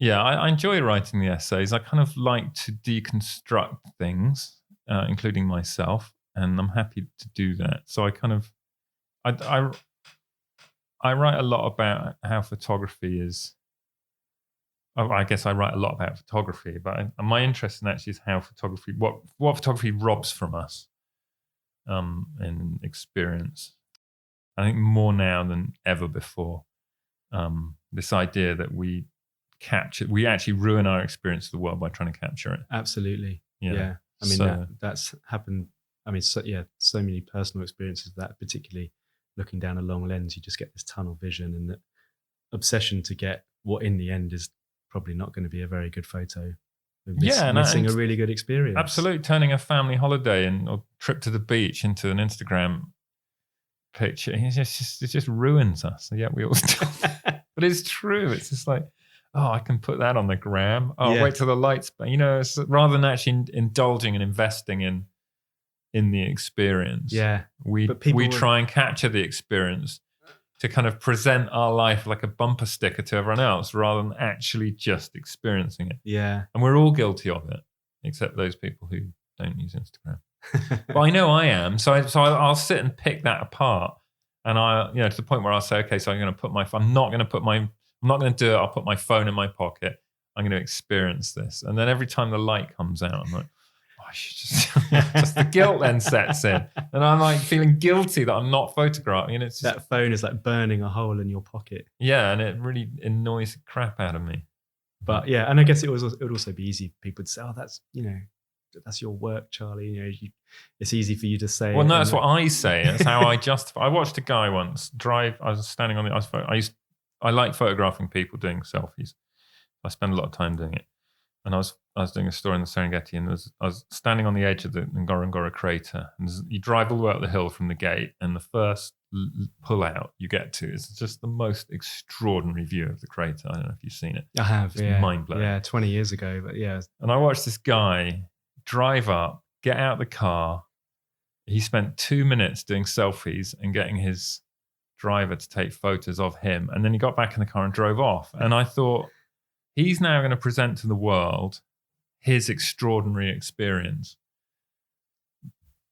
I enjoy writing the essays. I kind of like to deconstruct things, including myself, and I'm happy to do that. So I kind of I write a lot about how photography is. I guess I write a lot about photography, but my interest in actually is how photography, what photography robs from us. In experience, I think more now than ever before. This idea that we actually ruin our experience of the world by trying to capture it. Absolutely, yeah. I mean, that's happened. I mean, so many personal experiences of that, particularly looking down a long lens, you just get this tunnel vision and that obsession to get what in the end is probably not going to be a very good photo. Missing a really good experience. Absolutely, turning a family holiday or trip to the beach into an Instagram picture, it just ruins us. So yeah, we all do. But it's true. It's just like, oh, I can put that on the gram. Oh, wait till the lights. But it's rather than actually indulging and investing in the experience. Yeah, we try and capture the experience to kind of present our life like a bumper sticker to everyone else rather than actually just experiencing it. Yeah. And we're all guilty of it, except those people who don't use Instagram. But I know I am. So I'll sit and pick that apart. And to the point where I'll say, okay, so I'm going to put I'm not going to do it. I'll put my phone in my pocket. I'm going to experience this. And then every time the light comes out, I'm like, I should just the guilt then sets in. And I'm like feeling guilty that I'm not photographing. And it's just, that phone is like burning a hole in your pocket. Yeah. And it really annoys the crap out of me. But yeah, and I guess it would also be easy for people to say, oh, that's your work, Charlie. It's easy for you to say. Well, no, that's what I say. That's how I justify. I watched a guy once drive. I was standing on the. I like photographing people doing selfies. I spend a lot of time doing it. And I was doing a story in the Serengeti, and I was standing on the edge of the Ngorongoro crater. And you drive all the way up the hill from the gate, and the first pull out you get to is just the most extraordinary view of the crater. I don't know if you've seen it. I have. It's mind blowing. Yeah, 20 years ago, but yeah. And I watched this guy drive up, get out of the car. He spent 2 minutes doing selfies and getting his driver to take photos of him. And then he got back in the car and drove off. And I thought, he's now going to present to the world his extraordinary experience.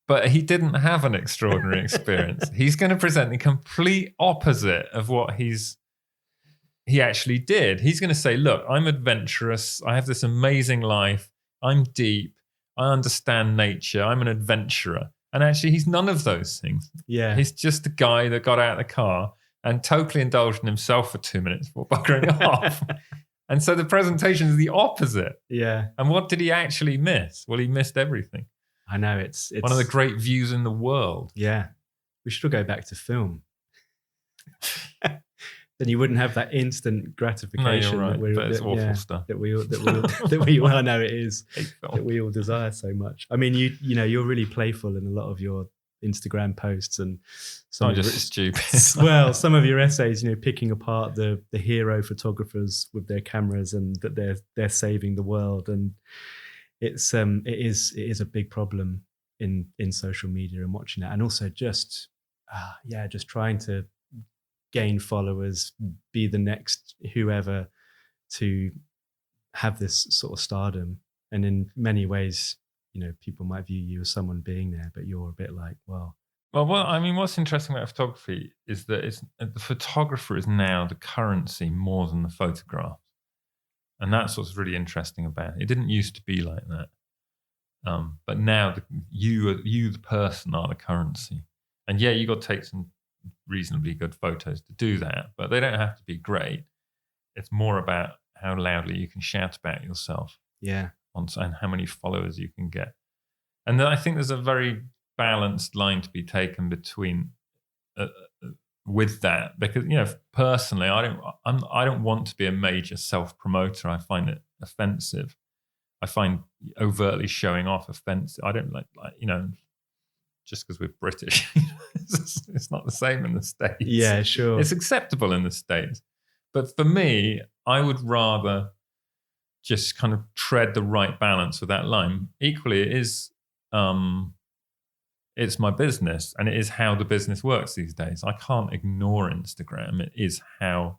But he didn't have an extraordinary experience. He's going to present the complete opposite of what he actually did. He's going to say, look, I'm adventurous. I have this amazing life. I'm deep. I understand nature. I'm an adventurer. And actually, he's none of those things. Yeah. He's just a guy that got out of the car and totally indulged in himself for 2 minutes before buggering off. And so the presentation is the opposite. Yeah. And what did he actually miss? Well, he missed everything. I know. It's one of the great views in the world. Yeah. We should all go back to film. Then you wouldn't have that instant gratification. No, you're right, but it's awful stuff. That we well, I know it is. That we all desire so much. I mean, you're really playful in a lot of your Instagram posts, and some of just stupid. Well, some of your essays, picking apart the hero photographers with their cameras, and that they're saving the world, and it is a big problem in social media and watching that, and also just trying to gain followers, be the next whoever, to have this sort of stardom. And in many ways, people might view you as someone being there, but you're a bit like, well, I mean, what's interesting about photography is that the photographer is now the currency more than the photograph. And that's what's really interesting about it. It didn't used to be like that. But now you, the person, are the currency. And yeah, you got to take some reasonably good photos to do that, but they don't have to be great. It's more about how loudly you can shout about yourself. Yeah. And how many followers you can get. And then I think there's a very balanced line to be taken between with that, because personally, I don't want to be a major self-promoter. I find it offensive. I find overtly showing off offensive. I don't like just because we're British, it's not the same in the States. Yeah, sure. It's acceptable in the States, but for me, I would rather just kind of tread the right balance with that line. Equally, it is, it's my business, and it is how the business works these days. I can't ignore Instagram. It is how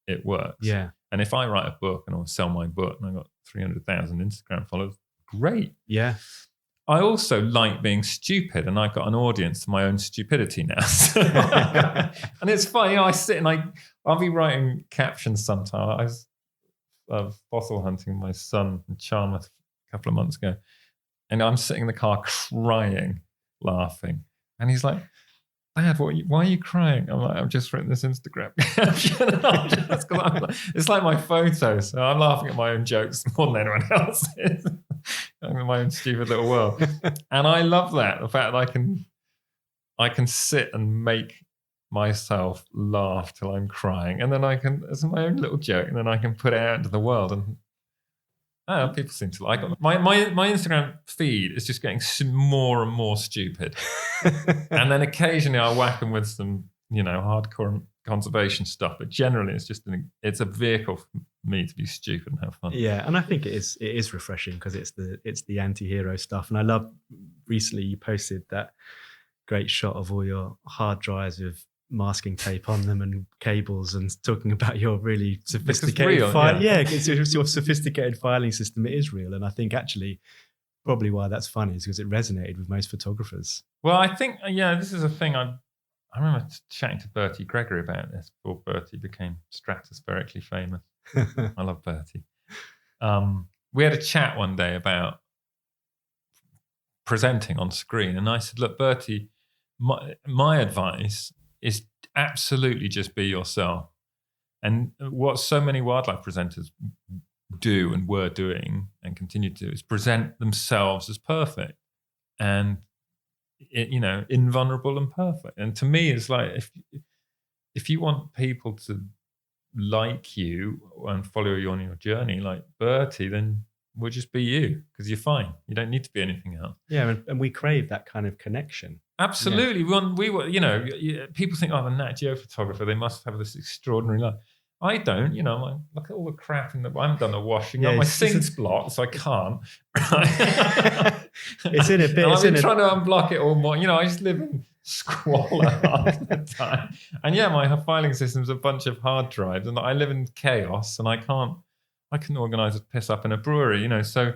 it works. Yeah. And if I write a book and I'll sell my book and I got 300,000 Instagram followers, great. Yeah. I also like being stupid, and I've got an audience to my own stupidity now. And it's funny, I sit and I'll be writing captions sometimes. I was fossil hunting with my son in Charmouth a couple of months ago, and I'm sitting in the car crying, laughing. And he's like, Dad, why are you crying? I'm like, I've just written this Instagram caption. It's like my photos. So I'm laughing at my own jokes more than anyone else is. I'm in my own stupid little world. And I love that. The fact that I can sit and make myself laugh till I'm crying. And then it's my own little joke. And then I can put it out into the world. And people seem to like it. My Instagram feed is just getting more and more stupid. And then occasionally I'll whack them with some, hardcore conservation stuff. But generally it's a vehicle for me to be stupid and have fun. Yeah, and I think it is refreshing because it's the anti-hero stuff. And I love, recently you posted that great shot of all your hard drives with masking tape on them and cables and talking about your really sophisticated real, it's your sophisticated filing system. It is real. And I think actually probably why that's fun is because it resonated with most photographers. Well, I think, this is a thing I remember chatting to Bertie Gregory about this before Bertie became stratospherically famous. I love Bertie. We had a chat one day about presenting on screen, and I said, look, Bertie, my advice is absolutely just be yourself. And what so many wildlife presenters do and were doing and continue to do is present themselves as perfect and invulnerable and perfect. And to me, it's like if you want people to like you and follow you on your journey, like Bertie, then we'll just be you because you're fine. You don't need to be anything else. Yeah, and we crave that kind of connection. Absolutely. Yeah. We were, people think, the Nat Geo photographer, they must have this extraordinary life. I don't, look at all the crap in I haven't done the washing. My sink's blocked, so I can't. It's in a bit. I've been trying to unblock it all more. I just live in squalor half the time. And my filing system's a bunch of hard drives, and I live in chaos, and I can organise a piss up in a brewery, So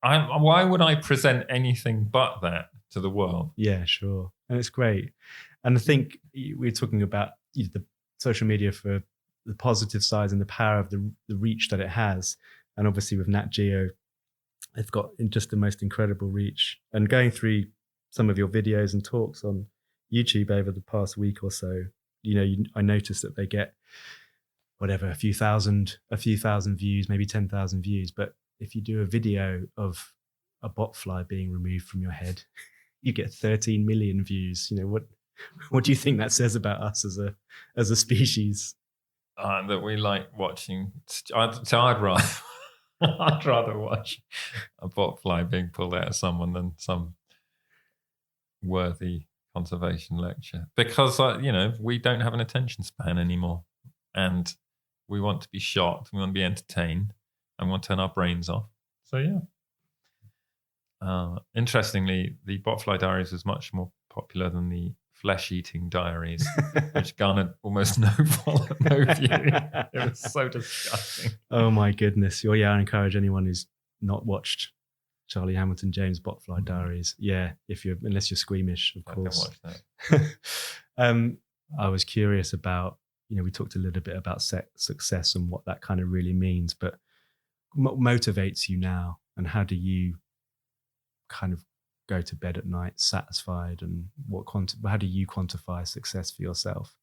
why would I present anything but that to the world? Yeah, sure. And it's great. And I think we're talking about the social media for the positive sides and the power of the reach that it has. And obviously with Nat Geo, they've got just the most incredible reach. And going through some of your videos and talks on YouTube over the past week or so, I noticed that they get a few thousand views, maybe 10,000 views. But if you do a video of a botfly being removed from your head, you get 13 million views. What do you think that says about us as a species? That we like watching. I'd rather watch a botfly being pulled out of someone than some worthy conservation lecture, because we don't have an attention span anymore, and we want to be shocked, we want to be entertained, and we want to turn our brains off. So interestingly, the Botfly Diaries was much more popular than the Flesh-Eating Diaries, which garnered almost no view. It was so disgusting. Oh my goodness! I encourage anyone who's not watched Charlie Hamilton James Botfly Diaries. Yeah, unless you're squeamish, of course. I can watch that. I was curious about. We talked a little bit about success and what that kind of really means, but what motivates you now, and how do you kind of go to bed at night satisfied, and how do you quantify success for yourself?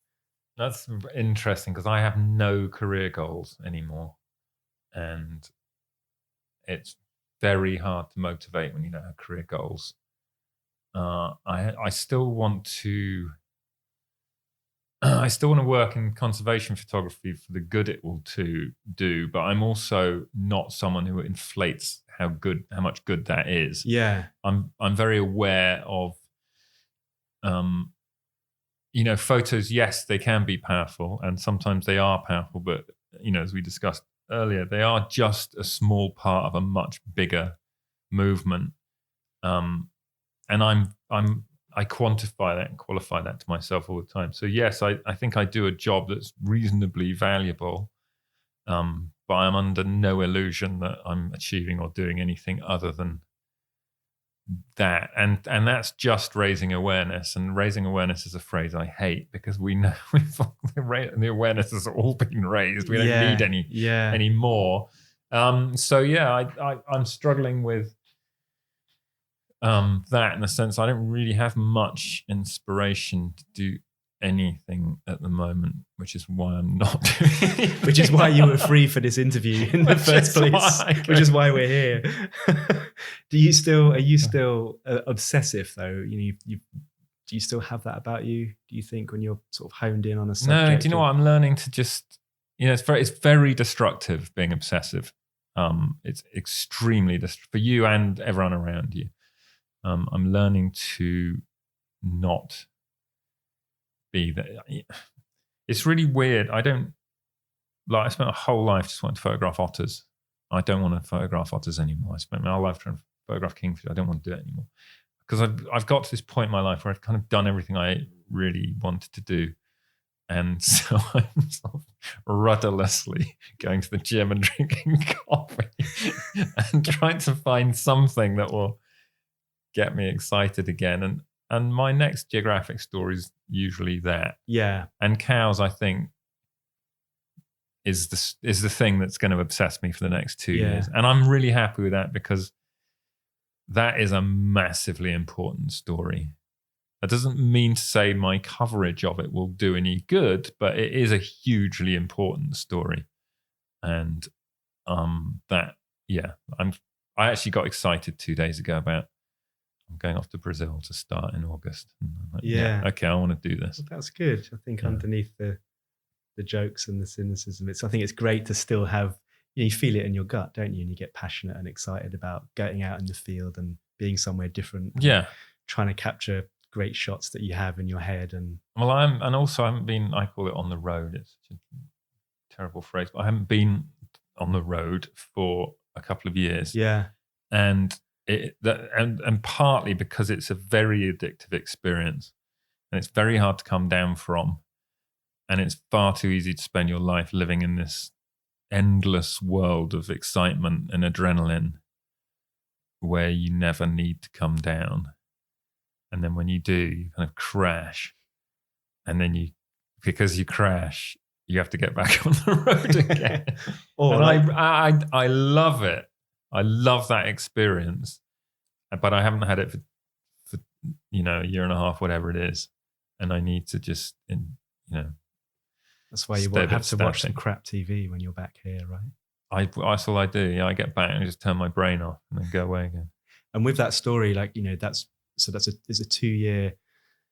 That's interesting because I have no career goals anymore, and it's very hard to motivate when you don't have career goals. I still want to work in conservation photography for the good it will do, but I'm also not someone who inflates how much good that is. Yeah, I'm very aware of, photos. Yes, they can be powerful, and sometimes they are powerful. But as we discussed earlier, they are just a small part of a much bigger movement. And I quantify that and qualify that to myself all the time. So yes, I think I do a job that's reasonably valuable, but I'm under no illusion that I'm achieving or doing anything other than that. And that's just raising awareness. And raising awareness is a phrase I hate, because we know the awareness has all been raised. We don't need any more. I'm struggling with that, in the sense I don't really have much inspiration to do anything at the moment, which is why I'm not doing anything. Which is why you were free for this interview in the first place, which is why we're here. Are you still obsessive though? Do you still have that about you, do you think, when you're sort of honed in on a subject? No, do you know what? I'm learning to just, it's very destructive being obsessive. It's extremely destructive for you and everyone around you. I'm learning to not be that. It's really weird. I spent a whole life just wanting to photograph otters. I don't want to photograph otters anymore. I spent my whole life trying to photograph kingfishers. I don't want to do it anymore, because I've got to this point in my life where I've kind of done everything I really wanted to do. And so I'm sort of rudderlessly going to the gym and drinking coffee and trying to find something that will get me excited again. And my next geographic story is usually that. Yeah. And cows, I think, is the thing that's going to obsess me for the next 2 years. And I'm really happy with that, because that is a massively important story. That doesn't mean to say my coverage of it will do any good, but it is a hugely important story. And I actually got excited 2 days ago about I'm going off to Brazil to start in August. And I'm like, okay, I want to do this. Well, that's good. I think underneath the jokes and the cynicism, I think it's great to still have, you feel it in your gut, don't you? And you get passionate and excited about going out in the field and being somewhere different. Yeah. Trying to capture great shots that you have in your head. And well, I haven't been, I call it on the road. It's such a terrible phrase, but I haven't been on the road for a couple of years. Yeah. And and partly because it's a very addictive experience, and it's very hard to come down from. And it's far too easy to spend your life living in this endless world of excitement and adrenaline where you never need to come down. And then when you do, you kind of crash. And then because you crash, you have to get back on the road again. And I love it. I love that experience. But I haven't had it for a year and a half, whatever it is. And I need to just, that's why you won't have to watch some crap TV when you're back here, right? That's all I do. Yeah, I get back and I just turn my brain off and then go away again. And with that story, it's a 2 year.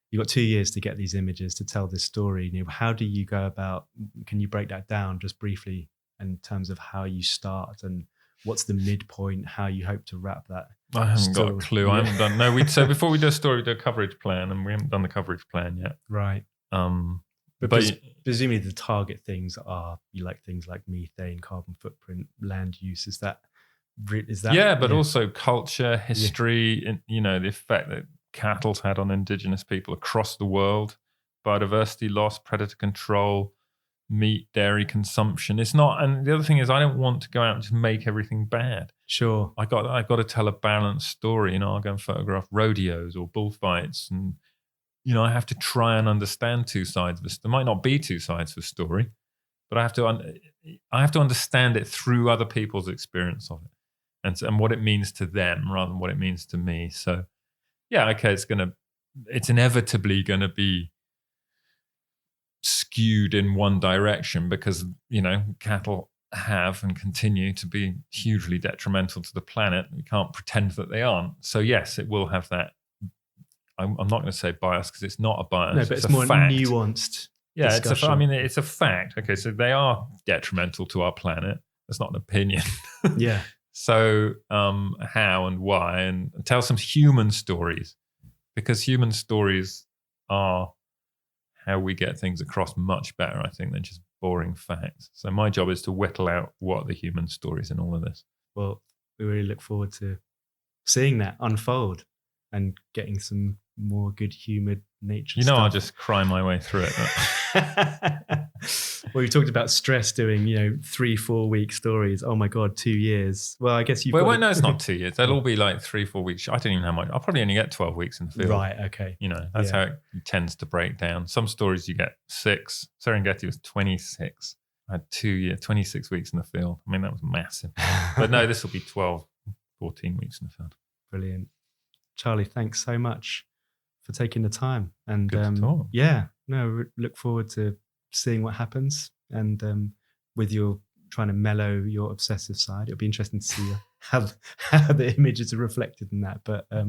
You've got 2 years to get these images to tell this story. How do you go about? Can you break that down just briefly in terms of how you start and what's the midpoint? How you hope to wrap that? I haven't got a clue. I haven't done. No, so before we do a story, we do a coverage plan, and we haven't done the coverage plan yet. Right. But presumably the target things are, you like things like methane, carbon footprint, land use. Is that? Yeah, but also culture, history, and the effect that cattle's had on indigenous people across the world, biodiversity loss, predator control, meat, dairy consumption. It's not, and the other thing is, I don't want to go out and just make everything bad. Sure, I got to tell a balanced story. I'll go and photograph rodeos or bullfights, and I have to try and understand two sides of this. There might not be two sides of a story, but I have to understand it through other people's experience of it, and what it means to them rather than what it means to me. So, yeah, okay, it's inevitably going to be skewed in one direction because cattle have and continue to be hugely detrimental to the planet. We can't pretend that they aren't. So yes, it will have that. I'm not going to say bias because it's not a bias. No, but it's more fact. Nuanced. Yeah, discussion. it's a fact. Okay, so they are detrimental to our planet. That's not an opinion. Yeah. So how and why, and tell some human stories, because human stories are how we get things across much better, I think, than just boring facts. So my job is to whittle out what the human stories in all of this. Well, we really look forward to seeing that unfold and getting some more good-humoured nature stuff. I'll just cry my way through it. Well, you talked about stress doing, 3-4 week stories. Oh my God, 2 years. Well, I guess you've Well, no, it's not 2 years. They'll all be like 3-4 weeks. I don't even know how much. I'll probably only get 12 weeks in the field. Right, okay. That's how it tends to break down. Some stories you get 6. Serengeti was 26. I had 2 years, 26 weeks in the field. I mean, that was massive. But no, this will be 12, 14 weeks in the field. Brilliant. Charlie, thanks so much for taking the time. And Good to talk. Look forward to seeing what happens. And with your trying to mellow your obsessive side, it'll be interesting to see how the images are reflected in that. But I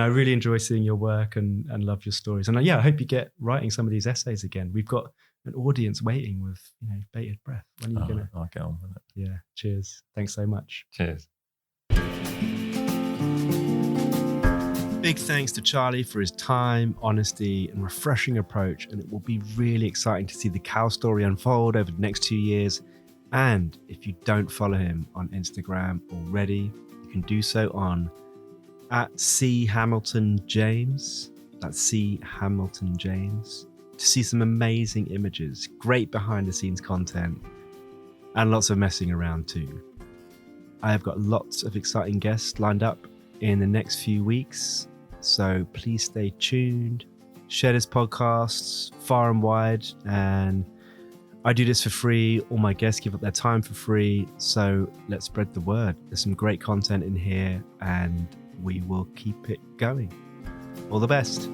really enjoy seeing your work and love your stories. And I hope you get writing some of these essays again. We've got an audience waiting with bated breath. When are you gonna? I'll get on with it. Yeah. Cheers. Thanks so much. Cheers. Big thanks to Charlie for his time, honesty, and refreshing approach. And it will be really exciting to see the cow story unfold over the next 2 years. And if you don't follow him on Instagram already, you can do so on @CHamiltonJames. That's C Hamilton James, to see some amazing images, great behind the scenes content, and lots of messing around too. I have got lots of exciting guests lined up in the next few weeks, so please stay tuned. Share this podcast far and wide, and I do this for free. All my guests give up their time for free, so let's spread the word. There's some great content in here, and we will keep it going. All the best.